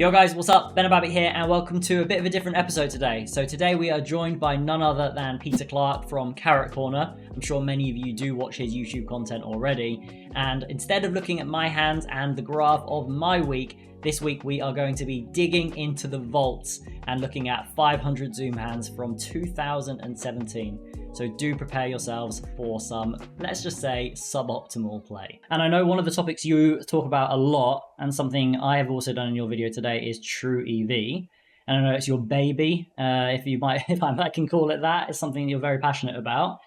Yo guys, what's up? Ben Ababbit here and welcome to a bit of a different episode today. So today we are joined by none other than Peter Clarke from Carrot Corner. I'm sure many of you do watch his YouTube content already. And instead of looking at my hands and the graph of my week, this week we are going to be digging into the vaults and looking at 500 Zoom hands from 2017. So do prepare yourselves for some, let's just say, suboptimal play. And I know one of the topics you talk about a lot, and something I have also done in your video today, is True EV. And I know it's your baby, if I can call it that. It's something you're very passionate about.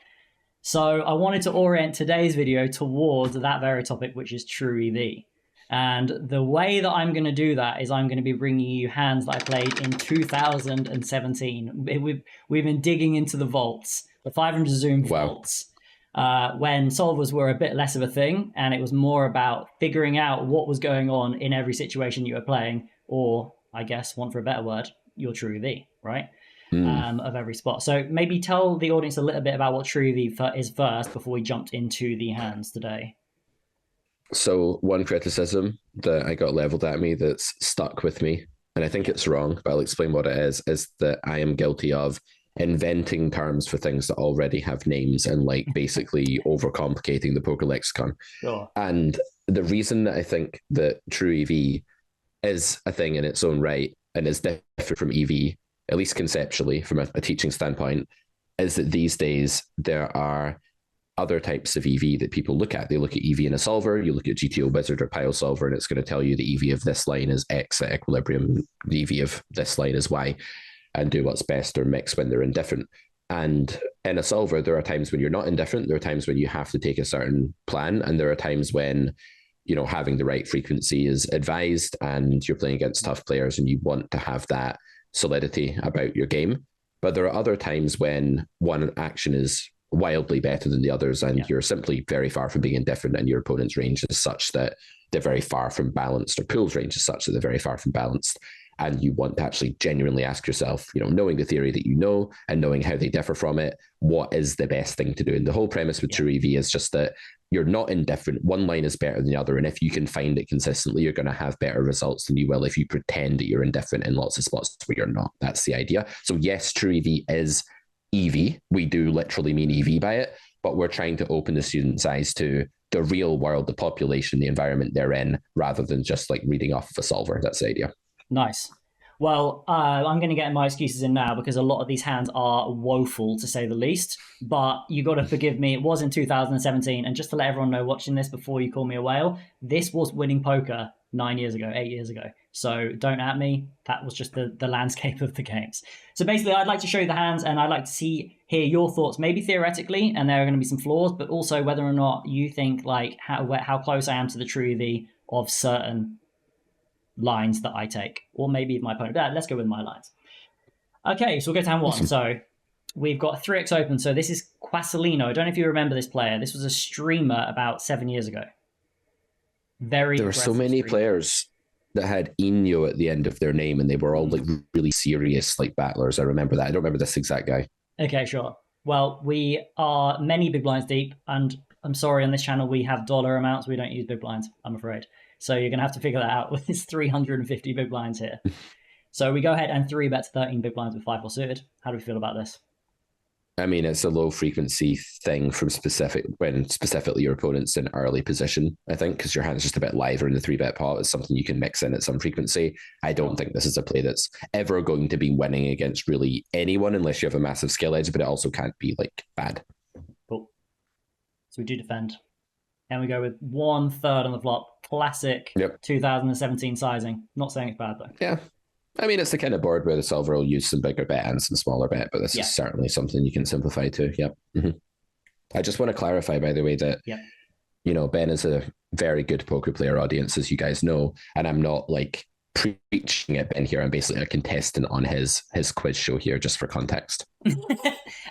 So I wanted to orient today's video towards that very topic, which is True EV. And the way that I'm going to do that is I'm going to be bringing you hands that I played in 2017. We've been digging into the vaults, the 500 Zoom vaults, when solvers were a bit less of a thing, and it was more about figuring out what was going on in every situation you were playing, or I guess, want for a better word, your True EV, right? Of every spot. So maybe tell the audience a little bit about what True EV is first before we jumped into the hands today. So one criticism that I got leveled at me that's stuck with me, and I think it's wrong, but I'll explain what it is that I am guilty of inventing terms for things that already have names and like basically overcomplicating the poker lexicon. Sure. And the reason that I think that True EV is a thing in its own right and is different from EV, at least conceptually from a teaching standpoint, is that these days there are other types of EV that people look at. They look at EV in a solver, you look at GTO Wizard or Pile Solver, and it's going to tell you the EV of this line is X at equilibrium, the EV of this line is Y, and do what's best or mix when they're indifferent. And in a solver, there are times when you're not indifferent, there are times when you have to take a certain plan, and there are times when, you know, having the right frequency is advised and you're playing against tough players and you want to have that solidity about your game. But there are other times when one action is wildly better than the others, and you're simply very far from being indifferent, and your opponent's range is such that they're very far from balanced, or pool's range is such that they're very far from balanced. And you want to actually genuinely ask yourself, you know, knowing the theory that you know and knowing how they differ from it, what is the best thing to do? And the whole premise with True EV is just that you're not indifferent. One line is better than the other. And if you can find it consistently, you're going to have better results than you will if you pretend that you're indifferent in lots of spots where you're not. That's the idea. So yes, True EV is EV. We do literally mean EV by it, but we're trying to open the student's eyes to the real world, the population, the environment they're in, rather than just like reading off of a solver. That's the idea. Nice. Well, I'm going to get my excuses in now because a lot of these hands are woeful, to say the least. But you got to forgive me. It was in 2017. And just to let everyone know watching this before you call me a whale, this was winning poker 8 years ago. So don't at me. That was just the landscape of the games. So basically, I'd like to show you the hands, and I'd like to hear your thoughts, maybe theoretically, and there are going to be some flaws, but also whether or not you think like how close I am to the True EV of certain lines that I take, or maybe my opponent. Let's go with my lines. Okay, so we'll go to hand one. Awesome. So we've got 3x open. So this is Quasolino. I don't know if you remember this player. This was a streamer about 7 years ago. There were so many players that had Eno at the end of their name, and they were all like really serious like battlers. I remember that. I don't remember this exact guy. Okay, sure. Well, we are many big blinds deep, and I'm sorry, on this channel we have dollar amounts. We don't use big blinds, I'm afraid. So you're going to have to figure that out with this 350 big blinds here. So we go ahead and 3-bet 13 big blinds with 5-4 suited. How do we feel about this? I mean, it's a low frequency thing from specifically your opponent's in early position, I think, because your hand's just a bit liver in the 3-bet pot. It's something you can mix in at some frequency. I don't think this is a play that's ever going to be winning against really anyone unless you have a massive skill edge, but it also can't be like bad. Cool. So we do defend. And we go with 1/3 on the flop. Classic 2017 sizing. Not saying it's bad though. Yeah. I mean, it's the kind of board where the solver will use some bigger bet and some smaller bet, but this is certainly something you can simplify to. Yep. Mm-hmm. I just want to clarify, by the way, that, you know, Ben is a very good poker player audience, as you guys know, and I'm not like preaching at Ben here. I'm basically a contestant on his quiz show here, just for context.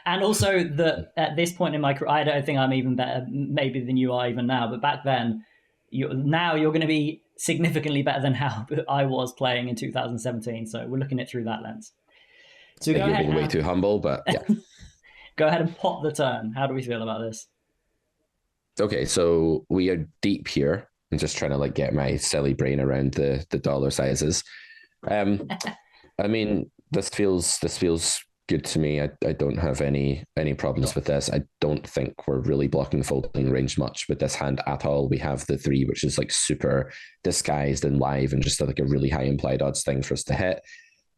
And also that at this point in my career, I don't think I'm even better maybe than you are even now, but back then, you're going to be significantly better than how I was playing in 2017. So we're looking at it through that lens. So you're being way too humble, but yeah. Go ahead and pop the turn. How do we feel about this? Okay, so we are deep here. I'm just trying to like get my silly brain around the dollar sizes. I mean, this feels good to me. I don't have any problems with this. I don't think we're really blocking folding range much with this hand at all. We have the 3, which is like super disguised and live and just like a really high implied odds thing for us to hit.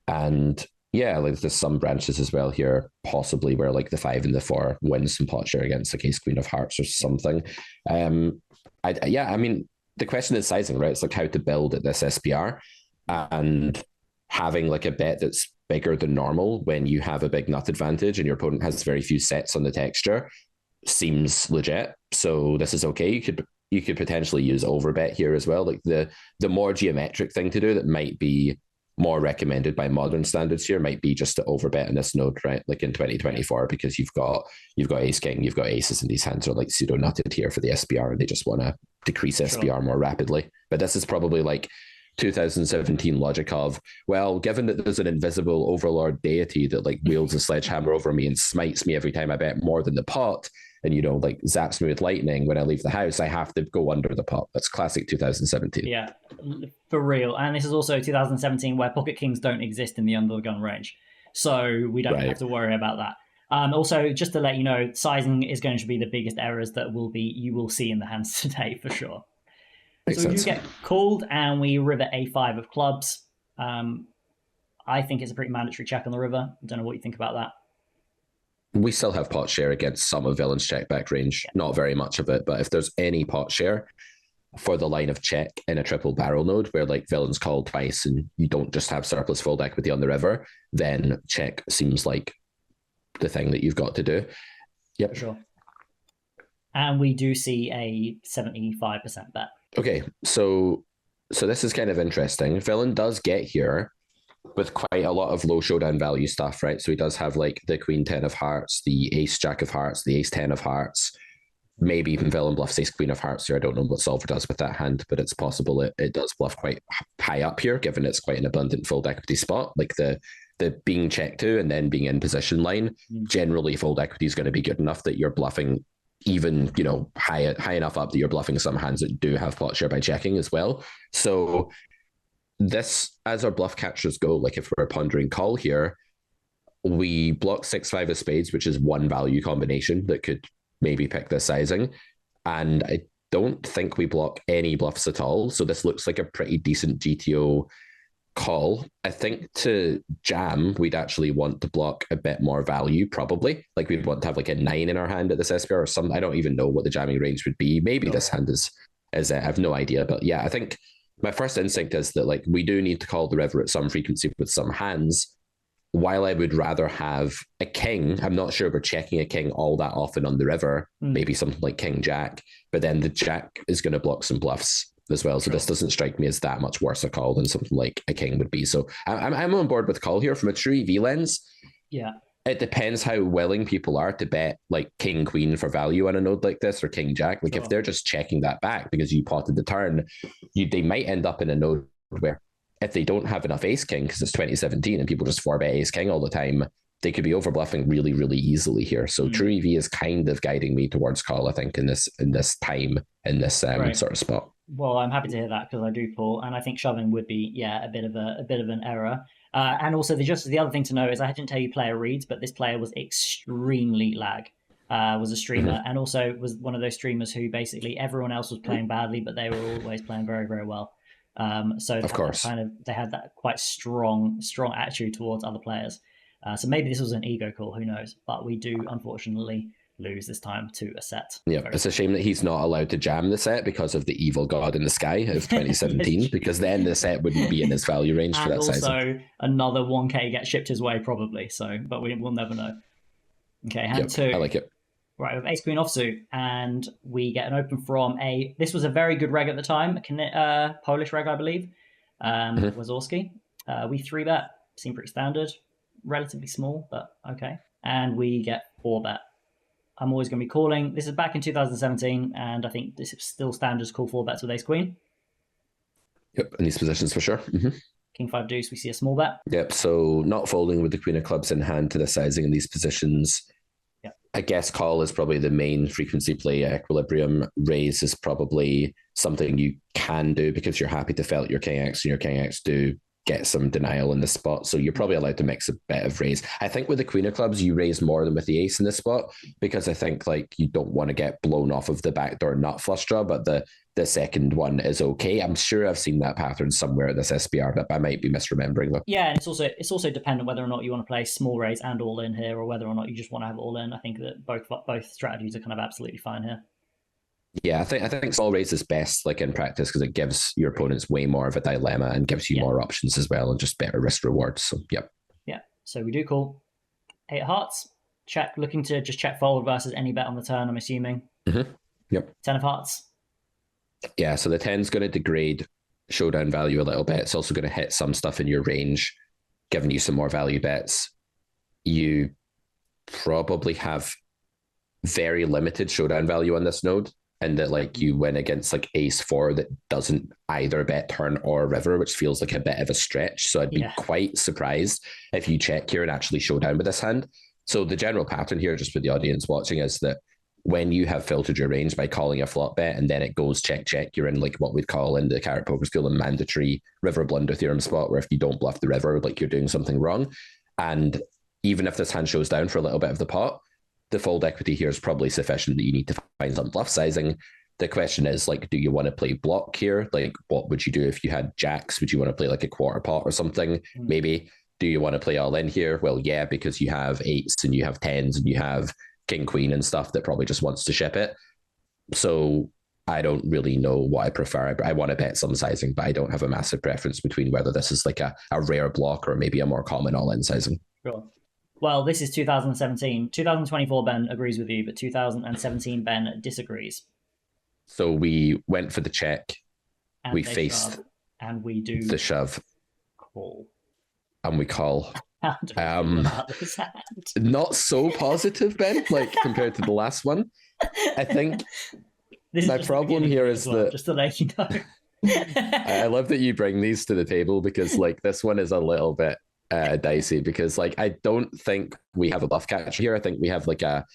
And yeah, like there's some branches as well here, possibly where like the 5 and the 4 wins some pot share against like ace queen of hearts or something. I mean, the question is sizing, right? It's like how to build at this SPR, and having like a bet that's bigger than normal when you have a big nut advantage and your opponent has very few sets on the texture seems legit. So this is okay. You could potentially use overbet here as well. Like the more geometric thing to do that might be more recommended by modern standards here might be just to overbet in this node, right? Like in 2024, because you've got ace king, you've got aces, and these hands are like pseudo nutted here for the SPR, and they just want to decrease SPR more rapidly. But this is probably like 2017 logic of, well, given that there's an invisible overlord deity that like wields a sledgehammer over me and smites me every time I bet more than the pot, and like zaps me with lightning when I leave the house, I have to go under the pot. That's classic 2017. Yeah, for real. And this is also 2017 where pocket kings don't exist in the under the gun range, so we don't have to worry about that. Also, just to let you know, sizing is going to be the biggest errors that you will see in the hands today for sure. Makes so we sense. do get called and we river a5 of clubs. I think it's a pretty mandatory check on the river. I don't know what you think about that. We still have pot share against some of villain's check back range. Not very much of it, but if there's any pot share for the line of check in a triple barrel node where like villain's called twice and you don't just have surplus fold equity on the river, then check seems like the thing that you've got to do. Yep. For sure. And we do see a 75% bet. Okay, so this is kind of interesting. Villain does get here with quite a lot of low showdown value stuff, right? So he does have like the queen 10 of hearts, the ace jack of hearts, the ace 10 of hearts, maybe even villain bluffs ace queen of hearts here. I don't know what solver does with that hand, but it's possible it does bluff quite high up here, given it's quite an abundant fold equity spot. Like the being checked to and then being in position line, generally fold equity is going to be good enough that you're bluffing even, high enough up that you're bluffing some hands that do have pot share by checking as well. So this, as our bluff catchers go, like if we're pondering call here, we block 6-5 of spades, which is one value combination that could maybe pick this sizing. And I don't think we block any bluffs at all. So this looks like a pretty decent GTO call. I think to jam, we'd actually want to block a bit more value, probably. Like we'd want to have like a 9 in our hand at this SPR or something. I don't even know what the jamming range would be. Maybe this hand is I have no idea. But yeah, I think my first instinct is that like we do need to call the river at some frequency with some hands. While I would rather have a king, I'm not sure we're checking a king all that often on the river, maybe something like king jack, but then the jack is going to block some bluffs as well. So this doesn't strike me as that much worse a call than something like a king would be. So I'm on board with call here from a true EV lens. Yeah. It depends how willing people are to bet like king queen for value on a node like this or king jack. Like if they're just checking that back because you potted the turn, they might end up in a node where if they don't have enough ace king because it's 2017 and people just 4-bet ace king all the time, they could be over bluffing really, really easily here. So true EV is kind of guiding me towards call, I think, in this time, in this sort of spot. Well, I'm happy to hear that because I do pull, and I think shoving would be a bit of an error. And also the other thing to know is I didn't tell you player reads, but this player was extremely lag. Was a streamer and also was one of those streamers who basically everyone else was playing badly, but they were always playing very, very well. So of course, they had that quite strong attitude towards other players. So maybe this was an ego call, who knows? But we do unfortunately lose this time to a set. Yeah, it's a shame that he's not allowed to jam the set because of the evil god in the sky of 2017, because then the set wouldn't be in his value range for that size. And also another 1k gets shipped his way probably. So, but we'll never know. Okay, hand two. I like it. Right, with ace queen offsuit, and we get an open from this was a very good reg at the time, Polish reg, I believe, Wazorski. We 3-bet, seemed pretty standard, relatively small, but okay. And we get 4-bet. I'm always going to be calling. This is back in 2017, and I think this is still standards call 4-bets with ace queen. Yep, in these positions for sure. King 5 deuce, we see a small bet. Yep, so not folding with the queen of clubs in hand to the sizing in these positions. I guess call is probably the main frequency play. Equilibrium raise is probably something you can do because you're happy to felt your king X and your king X do get some denial in this spot. So you're probably allowed to mix a bit of raise. I think with the queen of clubs, you raise more than with the ace in this spot, because I think like you don't want to get blown off of the backdoor nut flush draw, but the second one is okay. I'm sure I've seen that pattern somewhere in this SPR, but I might be misremembering though. Yeah, and it's also dependent whether or not you want to play small raise and all in here, or whether or not you just want to have all in. I think that both strategies are kind of absolutely fine here. Yeah, I think small raise is best like in practice, because it gives your opponents way more of a dilemma and gives you more options as well, and just better risk rewards. So yep. Yeah. So we do call 8 of hearts. Check, looking to just check forward versus any bet on the turn, I'm assuming. Mm-hmm. Yep. 10 of hearts. Yeah, so the 10's going to degrade showdown value a little bit. It's also going to hit some stuff in your range, giving you some more value bets. You probably have very limited showdown value on this node, and that like you win against like ace 4 that doesn't either bet turn or river, which feels like a bit of a stretch. So I'd be quite surprised if you check here and actually show down with this hand. So the general pattern here, just for the audience watching, is that when you have filtered your range by calling a flop bet and then it goes check, you're in like what we'd call in the Carrot Poker School a mandatory river blunder theorem spot, where if you don't bluff the river, like you're doing something wrong. And even if this hand shows down for a little bit of the pot, the fold equity here is probably sufficient that you need to find some bluff sizing. The question is, like, do you want to play block here? Like, what would you do if you had jacks? Would you want to play like a quarter pot or something? Maybe. Do you want to play all in here? Well, yeah, because you have 8s and you have 10s and you have king, queen and stuff that probably just wants to ship it. So I don't really know what I prefer. I want to bet some sizing, but I don't have a massive preference between whether this is like a rare block or maybe a more common all-in sizing. Sure. Well, this is 2017. 2024 Ben agrees with you, but 2017 Ben disagrees. So we went for the check. And we faced shove, and we do the shove. Call. And we call. How do you feel about this hand? Not so positive, Ben, like compared to the last one. I think my problem here is that, just to let you know. I love that you bring these to the table, because like this one is a little bit dicey, because like I don't think we have a bluff catcher here. I think we have like a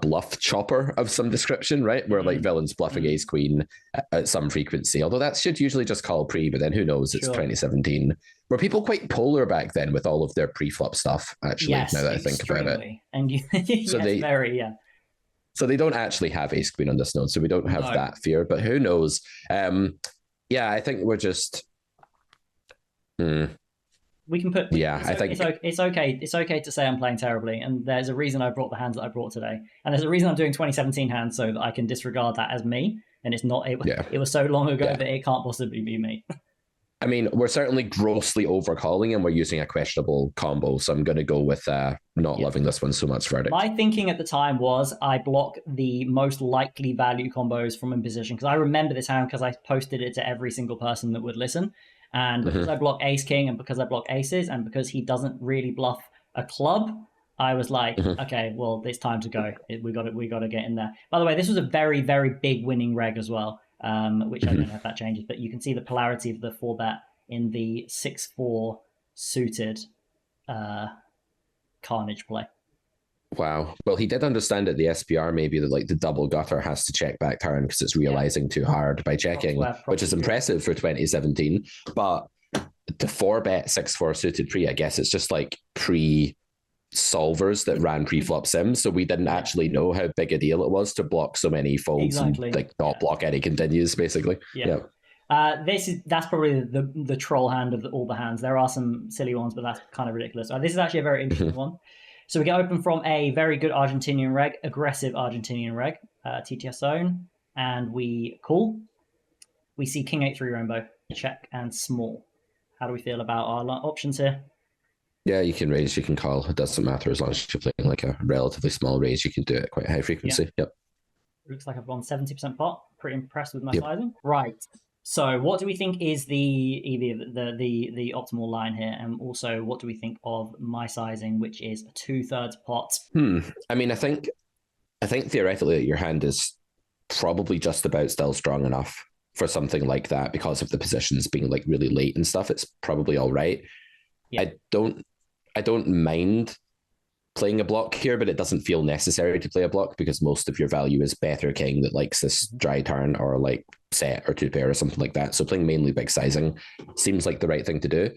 bluff chopper of some description, right? Where like villains bluffing ace queen at some frequency, although that should usually just call pre, but then who knows? It's 2017. Were people quite polar back then with all of their pre-flop stuff, actually, now that I think about it? And you, so So they don't actually have ace queen on this node, so we don't have that fear, but who knows? Yeah, I think we're just we can put I think it's okay. It's okay to say I'm playing terribly, and there's a reason I brought the hands that I brought today, and there's a reason I'm doing 2017 hands, so that I can disregard that as me, and it's not. It was so long ago that it can't possibly be me. I mean, we're certainly grossly overcalling, and we're using a questionable combo, so I'm going to go with not loving this one so much verdict. My thinking at the time was I block the most likely value combos from in position, because I remember this hand because I posted it to every single person that would listen. And because I block ace king, and because I block aces, and because he doesn't really bluff a club, I was like, okay, well, it's time to go. We got to get in there. By the way, this was a very, very big winning reg as well, which I don't know if that changes, but you can see the polarity of the 4-bet in the 6-4 suited carnage play. Wow. Well, he did understand at the SPR maybe that like the double gutter has to check back turn because it's realizing too hard by checking, which is impressive for 2017. But the 4-bet 6-4 suited pre, I guess it's just like pre-solvers that ran pre-flop sims. So we didn't actually know how big a deal it was to block so many folds and like not block any continues, basically. That's probably the troll hand of all the hands. There are some silly ones, but that's kind of ridiculous. This is actually a very interesting one. So we get open from a very good Argentinian reg, aggressive Argentinian reg, TTS zone, and we call. We see King 8-3 rainbow, check and small. How do we feel about our options here? Yeah, you can raise, you can call. It doesn't matter as long as you're playing like a relatively small raise. You can do it at quite high frequency. Yep. Looks like I've gone 70% pot. Pretty impressed with my sizing. Right. So what do we think is the EV, the optimal line here? And also, what do we think of my sizing, which is a 2/3 pot? I mean, I think theoretically your hand is probably just about still strong enough for something like that because of the positions being like really late and stuff. It's probably all right. Yeah. I don't mind playing a block here, but it doesn't feel necessary to play a block because most of your value is better king that likes this dry turn or like set or 2-pair or something like that. So playing mainly big sizing seems like the right thing to do.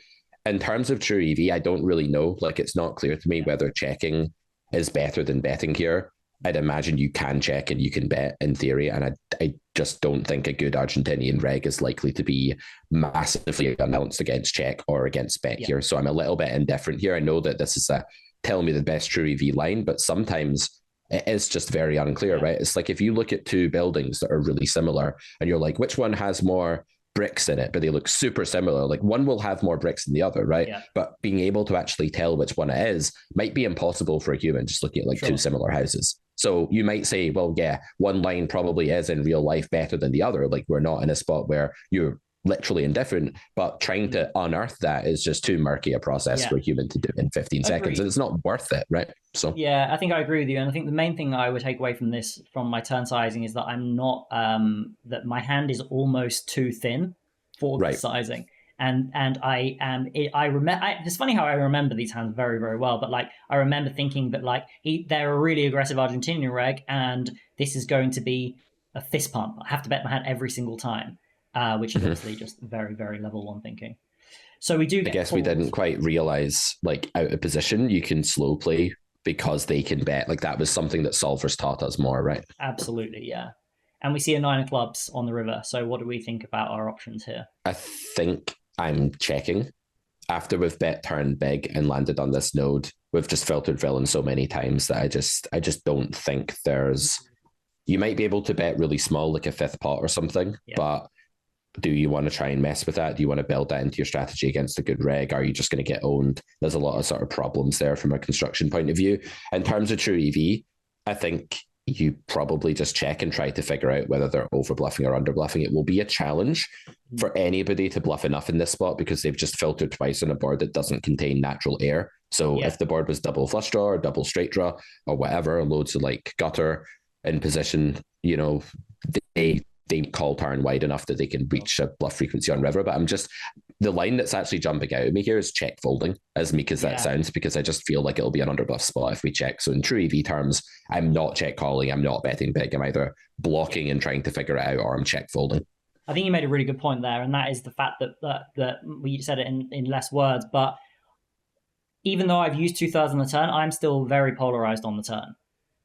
in terms of true EV, I don't really know. Like, it's not clear to me whether checking is better than betting here. I'd imagine you can check and you can bet in theory, and I just don't think a good Argentinian reg is likely to be massively announced against check or against bet here. So I'm a little bit indifferent here. I know that this is a tell me the best true EV line, but sometimes it is just very unclear, right? It's like if you look at two buildings that are really similar and you're like, which one has more bricks in it, but they look super similar. Like one will have more bricks than the other, right? Yeah. But being able to actually tell which one it is might be impossible for a human just looking at like two similar houses. So you might say, well, yeah, one line probably is in real life better than the other. Like we're not in a spot where you're literally indifferent, but trying to unearth that is just too murky a process for a human to do in 15 seconds. And it's not worth it, right? So yeah, I think I agree with you. And I think the main thing I would take away from this, from my turn sizing, is that I'm not, that my hand is almost too thin for the sizing. And I am, it's funny how I remember these hands very, very well, but like, I remember thinking that like, they're a really aggressive Argentinian reg, and this is going to be a fist pump. I have to bet my hand every single time, which is obviously just very, very level one thinking. So we do get I guess we didn't quite realize like out of position, you can slow play because they can bet. Like that was something that solvers taught us more, right? Absolutely, yeah. And we see a 9 of clubs on the river. So what do we think about our options here? I think I'm checking. After we've bet turn big and landed on this node, we've just filtered villain so many times that I just don't think there's. You might be able to bet really small, like a fifth pot or something, but do you want to try and mess with that? Do you want to build that into your strategy against a good reg? Are you just going to get owned? There's a lot of sort of problems there from a construction point of view. In terms of true EV, I think you probably just check and try to figure out whether they're over bluffing or under bluffing. It will be a challenge for anybody to bluff enough in this spot because they've just filtered twice on a board that doesn't contain natural air. So if the board was double flush draw or double straight draw or whatever, loads of like gutter in position, you know, they call turn wide enough that they can reach a bluff frequency on river. But the line that's actually jumping out at me here is check folding, as meek as that sounds, because I just feel like it'll be an underbluff spot if we check. So in true EV terms, I'm not check calling, I'm not betting big. I'm either blocking and trying to figure it out, or I'm check folding. I think you made a really good point there, and that is the fact that we said it in less words, but even though I've used 2/3 on the turn, I'm still very polarized on the turn.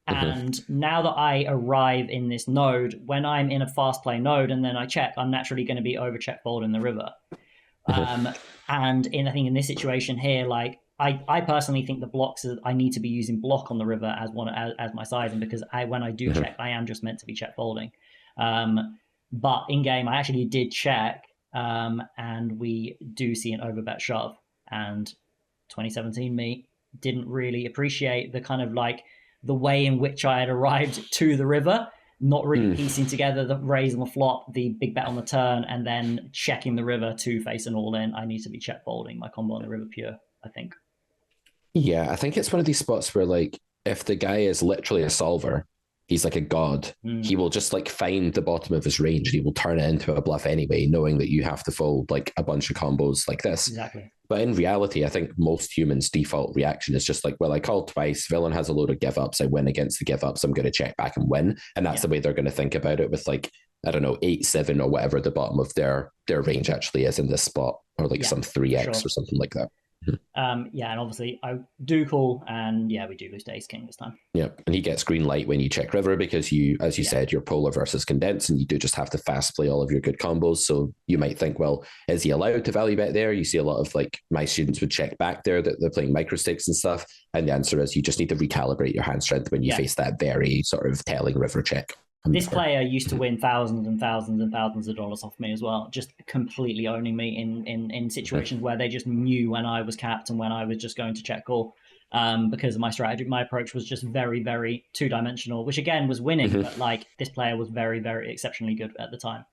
And now that I arrive in this node, when I'm in a fast play node and then I check, I'm naturally going to be over check fold in the river. And I think in this situation here, like I personally think the blocks I need to be using block on the river as my sizing, because when I do check, I am just meant to be check folding. But in game, I actually did check, and we do see an overbet shove. And 2017 me didn't really appreciate the kind of like the way in which I had arrived to the river, not really piecing together the raise on the flop, the big bet on the turn, and then checking the river to face an all-in. I need to be check folding my combo on the river pure, I think. Yeah, I think it's one of these spots where like if the guy is literally a solver, he's like a god. He will just like find the bottom of his range and he will turn it into a bluff anyway, knowing that you have to fold like a bunch of combos like this. Exactly. But in reality, I think most humans' default reaction is just like, well, I called twice. Villain has a load of give ups. I win against the give ups. I'm going to check back and win. And that's the way they're going to think about it with like, I don't know, 8-7 or whatever the bottom of their range actually is in this spot, or like some 3x or something like that. And obviously I do call, and we do lose to ace king this time. Yeah, and he gets green light when you check river because you, as you said, you're polar versus condensed, and you do just have to fast play all of your good combos. So you might think, well, is he allowed to value bet there? You see a lot of like my students would check back there that they're playing micro stakes and stuff, and the answer is you just need to recalibrate your hand strength when you face that very sort of telling river check. This player used to win thousands and thousands and thousands of dollars off me as well, just completely owning me in situations where they just knew when I was capped and when I was just going to check call, because of my strategy. My approach was just very, very two-dimensional, which again was winning, but like this player was very, very exceptionally good at the time.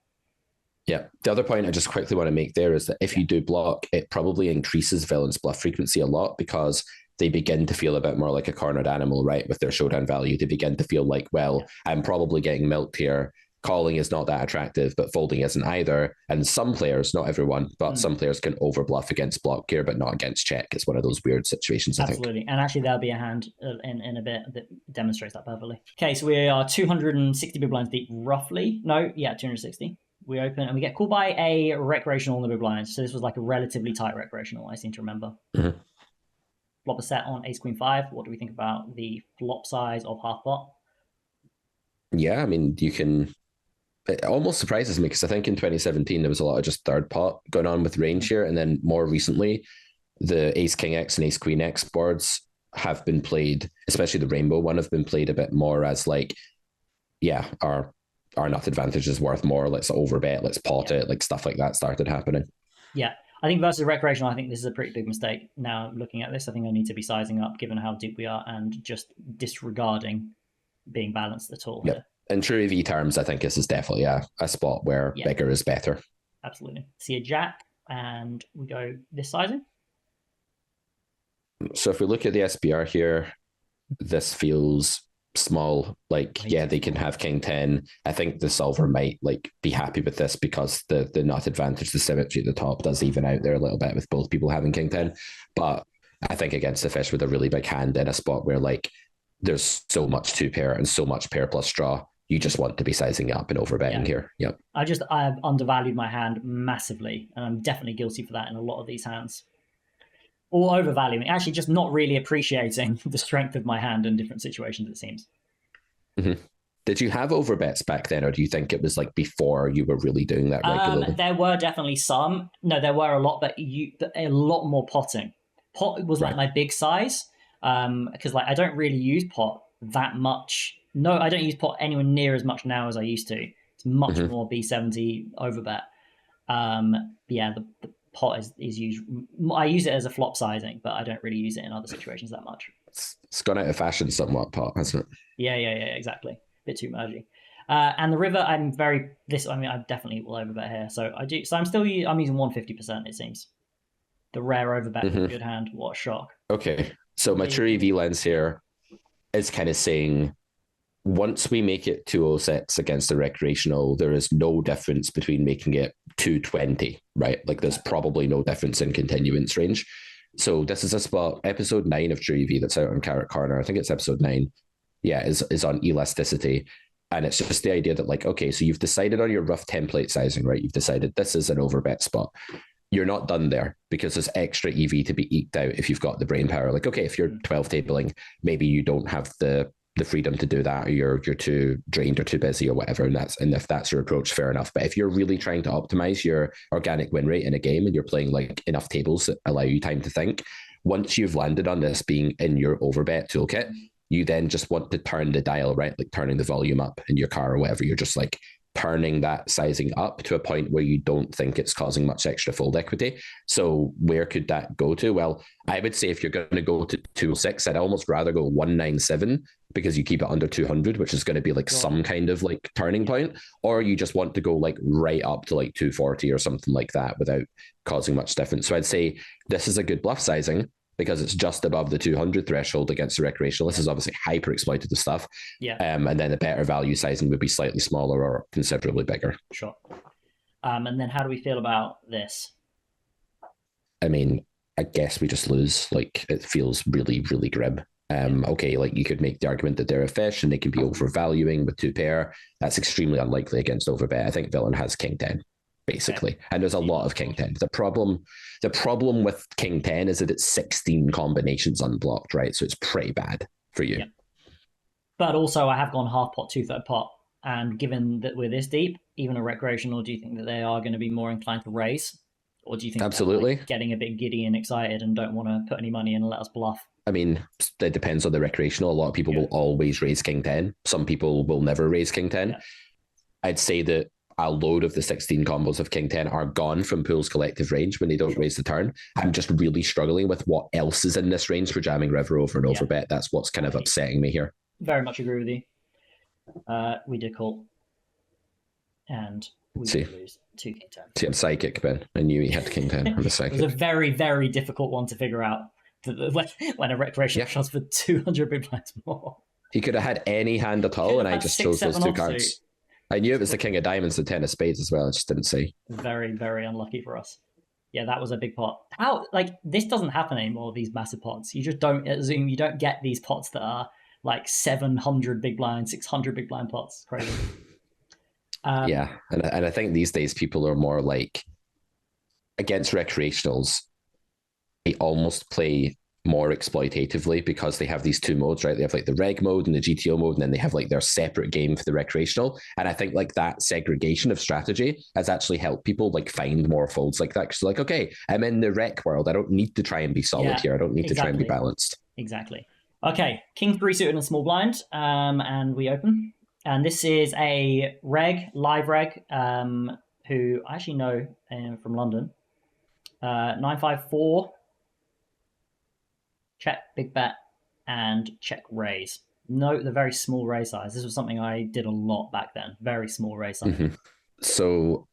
Yeah. The other point I just quickly want to make there is that if you do block, it probably increases villain's bluff frequency a lot because they begin to feel a bit more like a cornered animal, right? With their showdown value, they begin to feel like, well, I'm probably getting milked here. Calling is not that attractive, but folding isn't either. And some players, not everyone, but some players can over bluff against block here, but not against check. It's one of those weird situations, I think. Absolutely. And actually, there'll be a hand in a bit that demonstrates that perfectly. Okay, so we are 260 big blinds deep, roughly. No, 260. We open and we get called by a recreational on the big blind. So this was like a relatively tight recreational, I seem to remember. Mm-hmm. Flop a set on ace queen five. What do we think about the flop size of half pot? Yeah, I mean, you can. It almost surprises me because I think in 2017 there was a lot of just third pot going on with range here, and then more recently, the Ace King X and Ace Queen X boards have been played, especially the Rainbow one, have been played a bit more as like, yeah, our nut advantage is worth more. Let's overbet, let's pot it, like stuff like that started happening. Yeah, I think versus recreational, I think this is a pretty big mistake. Now looking at this, I think I need to be sizing up given how deep we are and just disregarding being balanced at all. Yep. In true EV terms, I think this is definitely a spot where bigger is better. Absolutely. See a jack, and we go this sizing. So if we look at the SBR here, this feels small. Like, yeah, they can have king 10. I think the solver might like be happy with this because the nut advantage, the symmetry at the top does even out there a little bit with both people having king 10. But I think against the fish with a really big hand in a spot where like there's so much two pair and so much pair plus draw, you just want to be sizing up and overbetting here. Yep. I've undervalued my hand massively, and I'm definitely guilty for that in a lot of these hands. Or overvaluing, actually just not really appreciating the strength of my hand in different situations, it seems. Mm-hmm. Did you have overbets back then, or do you think it was like before you were really doing that regularly? There were definitely some. No, there were a lot, but a lot more potting. Pot was like my big size, because like I don't really use pot that much. No, I don't use pot anywhere near as much now as I used to. It's much more B70 overbet. Yeah, the pot is used. I use it as a flop sizing, but I don't really use it in other situations that much. It's gone out of fashion somewhat, pot, hasn't it? Yeah, exactly. Bit too mergy. And the river, I definitely will overbet here. So I do. So I'm using 150%. It seems the rare overbet with a good hand. What a shock. Okay, so my true EV lens here is kind of saying, once we make it 206 against the recreational, there is no difference between making it 220, right? Like there's probably no difference in continuance range. So this is a spot, episode 9 of True EV that's out on Carrot Corner. I think it's episode 9. Yeah, is on elasticity. And it's just the idea that like, okay, so you've decided on your rough template sizing, right? You've decided this is an overbet spot. You're not done there because there's extra EV to be eked out if you've got the brain power. Like, okay, if you're 12 tabling, maybe you don't have the freedom to do that, or you're too drained or too busy or whatever, and if that's your approach, fair enough. But if you're really trying to optimize your organic win rate in a game and you're playing like enough tables that allow you time to think, once you've landed on this being in your overbet toolkit, you then just want to turn the dial, right? Like turning the volume up in your car or whatever. You're just like turning that sizing up to a point where you don't think it's causing much extra fold equity. So where could that go to? Well, I would say if you're going to go to 206, I'd almost rather go 197 because you keep it under 200, which is going to be like some kind of like turning point, or you just want to go like right up to like 240 or something like that without causing much difference. So I'd say this is a good bluff sizing because it's just above the 200 threshold against the recreational. This is obviously hyper exploitative stuff. Yeah. And then a better value sizing would be slightly smaller or considerably bigger. Sure. And then how do we feel about this? I mean, I guess we just lose. Like it feels really, really grim. Okay, like you could make the argument that they're a fish and they can be overvaluing with two pair. That's extremely unlikely against overbet. I think villain has king 10. Basically. Okay. And there's a lot of king 10. The problem with king 10 is that it's 16 combinations unblocked, right? So it's pretty bad for you. Yeah. But also I have gone half pot, 2/3 pot. And given that we're this deep, even a recreational, do you think that they are going to be more inclined to raise? Or do you think absolutely like getting a bit giddy and excited and don't want to put any money in and let us bluff? I mean, it depends on the recreational. A lot of people will always raise king 10. Some people will never raise king 10. Yeah. I'd say that a load of the 16 combos of king 10 are gone from pool's collective range when they don't raise the turn. I'm just really struggling with what else is in this range for jamming river over and overbet. That's what's kind of upsetting me here. Very much agree with you. We did call. And we lose 2 king 10. See, I'm psychic, Ben. I knew he had king 10. I'm a psychic. It was a very, very difficult one to figure out when a recreational shots for 200 big blinds more. He could have had any hand at all, and I just chose those two cards. I knew it was the king of diamonds, the 10 of spades as well. I just didn't see. Very, very unlucky for us. Yeah, that was a big pot. How, like, this doesn't happen anymore, these massive pots. You just don't, at Zoom, you don't get these pots that are like 700 big blind, 600 big blind pots. Crazy. Yeah, and I think these days people are more like against recreationals. They almost play more exploitatively because they have these two modes, right? They have like the reg mode and the GTO mode, and then they have like their separate game for the recreational. And I think like that segregation of strategy has actually helped people like find more folds like that. Because like, okay, I'm in the rec world. I don't need to try and be solid here. I don't need to try and be balanced. Exactly. Okay, king 3 suited and small blind, and we open. And this is a live reg, who I actually know from London. 954. Check, big bet, and check raise. Note the very small raise size. This was something I did a lot back then. Very small raise size. Mm-hmm. So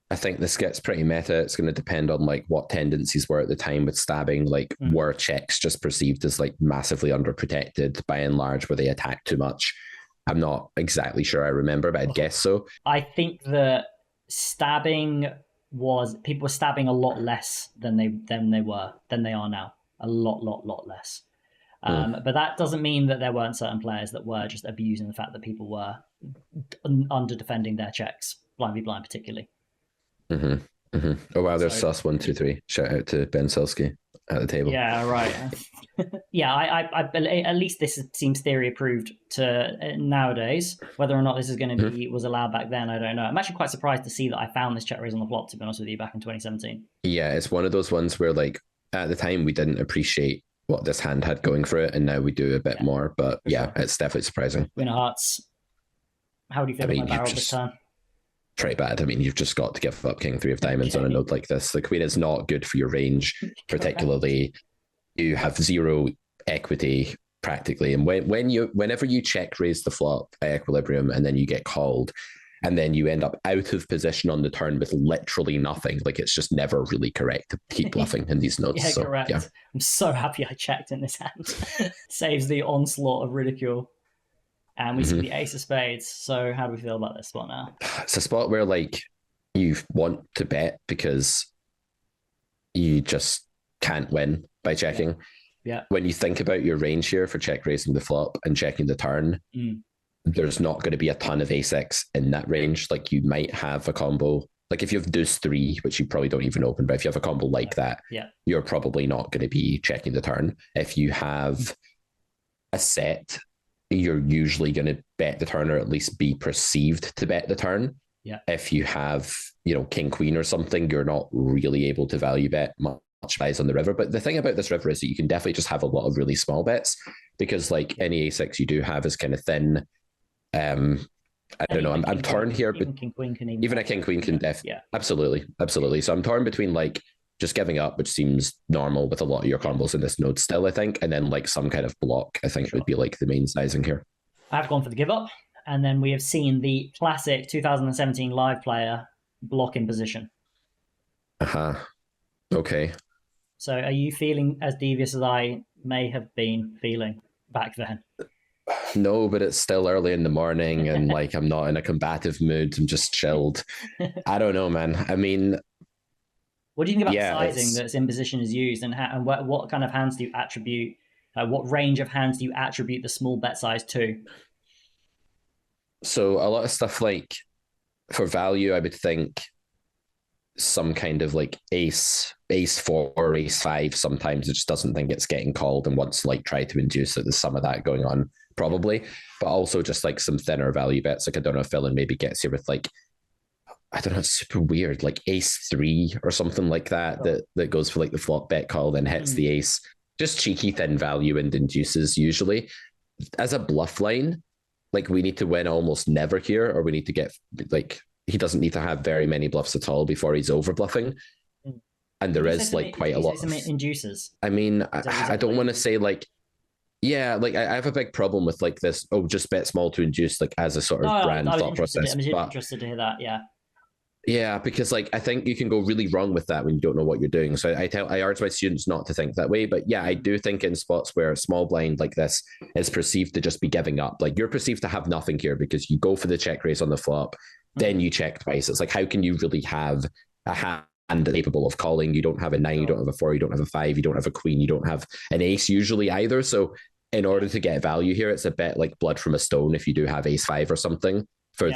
I think this gets pretty meta. It's going to depend on like what tendencies were at the time with stabbing. Like, were checks just perceived as like massively underprotected by and large? Where they attack too much? I'm not exactly sure. I remember, but I'd guess so. I think that people were stabbing a lot less than they are now. A lot less. But that doesn't mean that there weren't certain players that were just abusing the fact that people were under defending their checks, blind v blind particularly. Mm-hmm. Mm-hmm. Oh wow, there's Sus 123. Shout out to Ben Selsky at the table. Yeah, right. Yeah, I at least this seems theory approved to nowadays. Whether or not this is going to be was allowed back then, I don't know. I'm actually quite surprised to see that I found this check raise on the flop, to be honest with you, back in 2017. Yeah, it's one of those ones where like at the time we didn't appreciate what this hand had going for it, and now we do a bit more. But yeah, it's definitely surprising. Winner hearts. How do you feel about barrel this turn? Pretty bad. I mean, you've just got to give up king 3 of diamonds on a node like this. The queen is not good for your range, particularly. You have zero equity practically, and whenever you check raise the flop by equilibrium and then you get called, and then you end up out of position on the turn with literally nothing. Like, it's just never really correct to keep bluffing in these nodes. Yeah, so, correct. Yeah. I'm so happy I checked in this hand. Saves the onslaught of ridicule. And we see the ace of spades. So how do we feel about this spot now? It's a spot where like you want to bet because you just can't win by checking. Yeah. When you think about your range here for check raising the flop and checking the turn, there's not going to be a ton of ace-x in that range. Like, you might have a combo. Like, if you have deuce 3, which you probably don't even open, but if you have a combo like that, you're probably not going to be checking the turn. If you have a set, you're usually going to bet the turn, or at least be perceived to bet the turn. Yeah. If you have, king queen or something, you're not really able to value bet much size on the river. But the thing about this river is that you can definitely just have a lot of really small bets, because like any a6 you do have is kind of thin. I don't know. I'm torn here, but even a king queen can absolutely. So I'm torn between like just giving up, which seems normal with a lot of your combos in this node still, I think, and then like some kind of block, I think would be like the main sizing here. I've gone for the give up, and then we have seen the classic 2017 live player block in position. Okay. So are you feeling as devious as I may have been feeling back then? No, but it's still early in the morning and like I'm not in a combative mood. I'm just chilled. I don't know, man. I mean, what do you think about the sizing that's in position is used, and what kind of hands do you attribute? What range of hands do you attribute the small bet size to? So a lot of stuff like for value, I would think some kind of like ace 4 or ace 5. Sometimes it just doesn't think it's getting called and wants to like try to induce it. There's some of that going on probably, but also just like some thinner value bets. Like, I don't know if villain maybe gets here with like, I don't know, it's super weird, like ace 3 or something like that, that goes for like the flop bet call, then hits the ace. Just cheeky thin value and induces usually. As a bluff line, like, we need to win almost never here, or we need to get like, he doesn't need to have very many bluffs at all before he's over bluffing. And there is like quite a lot of induces. I mean, I don't want to say like, yeah, like I have a big problem with like this, just bet small to induce, like as a sort of brand thought process. I'm interested to hear that, Yeah, because like I think you can go really wrong with that when you don't know what you're doing. So I urge my students not to think that way. But yeah, I do think in spots where a small blind like this is perceived to just be giving up, like you're perceived to have nothing here because you go for the check raise on the flop, then you check twice. It's like, how can you really have a hand capable of calling? You don't have a 9, you don't have a 4, you don't have a 5, you don't have a queen, you don't have an ace usually either. So in order to get value here, it's a bit like blood from a stone if you do have ace 5 or something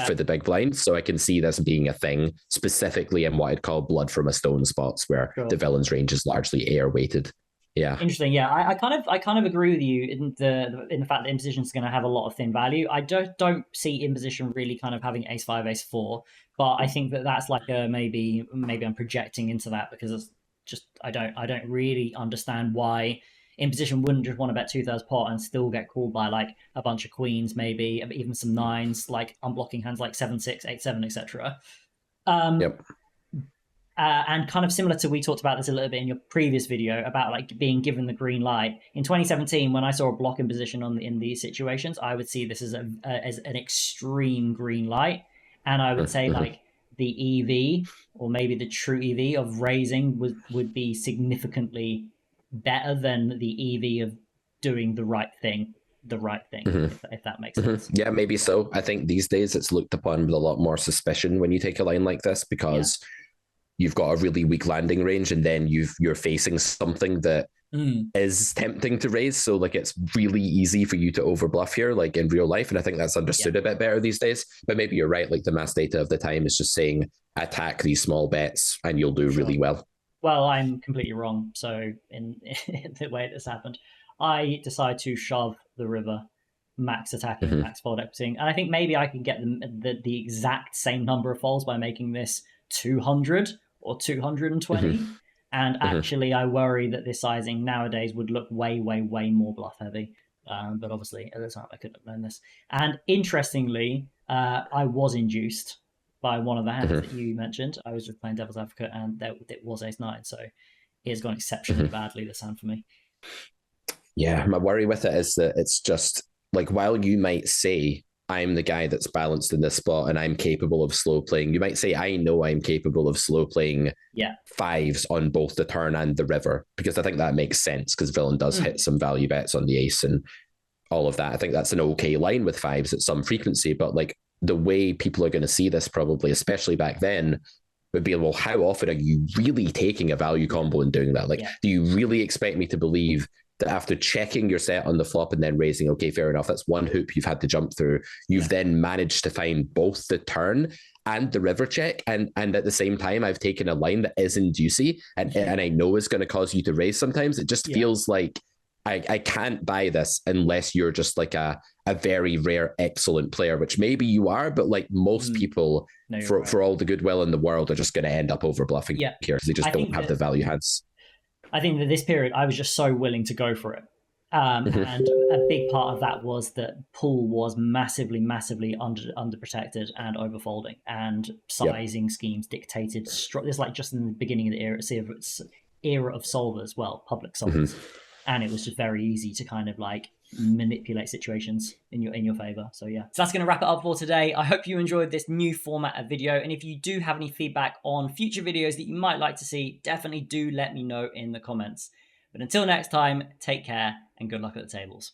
for the big blind. So I can see this being a thing specifically in what I'd call blood from a stone spots, where the villain's range is largely air weighted. Yeah, interesting. Yeah, I kind of agree with you in the fact that imposition is going to have a lot of thin value. I don't see imposition really kind of having ace five, ace four, but I think that's like a maybe I'm projecting into that, because it's just I don't really understand why imposition wouldn't just want to bet 2/3 pot and still get called by like a bunch of queens, maybe even some nines, like unblocking hands like 7-6, 8-7, etc. Yep. And kind of similar to, we talked about this a little bit in your previous video about like being given the green light. In 2017, when I saw a block in position in these situations, I would see this as as an extreme green light, and I would say like the EV, or maybe the true EV of raising would be significantly better than the EV of doing the right thing, if that makes sense. Yeah, maybe so. I think these days it's looked upon with a lot more suspicion when you take a line like this, because you've got a really weak landing range, and then you're facing something that is tempting to raise. So like it's really easy for you to overbluff here, like in real life. And I think that's understood a bit better these days. But maybe you're right. Like the mass data of the time is just saying attack these small bets and you'll do really well. Well, I'm completely wrong. So in the way this happened, I decide to shove the river, max attacking, max fold exiting, and I think maybe I can get the exact same number of folds by making this 200 or 220. And actually, I worry that this sizing nowadays would look way, way, way more bluff heavy. But obviously, at the time, I couldn't have known this. And interestingly, I was induced by one of the hands that you mentioned. I was just playing devil's advocate, and it was ace nine. So it has gone exceptionally badly, this hand for me. Yeah, my worry with it is that it's just like, while you might say, I'm the guy that's balanced in this spot and I'm capable of slow playing, you might say, I know I'm capable of slow playing fives on both the turn and the river, because I think that makes sense, because villain does hit some value bets on the ace and all of that. I think that's an okay line with fives at some frequency, but like the way people are going to see this probably, especially back then, would be, well, how often are you really taking a value combo and doing that? Like, do you really expect me to believe that after checking your set on the flop and then raising, okay, fair enough, that's one hoop you've had to jump through, you've then managed to find both the turn and the river check, and at the same time I've taken a line that isn't juicy and I know is going to cause you to raise sometimes. It just feels like I can't buy this unless you're just like a very rare excellent player, which maybe you are, but like most people, for all the goodwill in the world, are just going to end up over bluffing here, because they just don't have the value hands. I think that this period, I was just so willing to go for it. And a big part of that was that pool was massively, massively underprotected and overfolding, and sizing schemes dictated. This like just in the beginning of the era of solvers, well, public solvers, and it was just very easy to kind of like manipulate situations in your favor. So that's going to wrap it up for today. I hope you enjoyed this new format of video, and if you do have any feedback on future videos that you might like to see, definitely do let me know in the comments. But until next time, take care and good luck at the tables.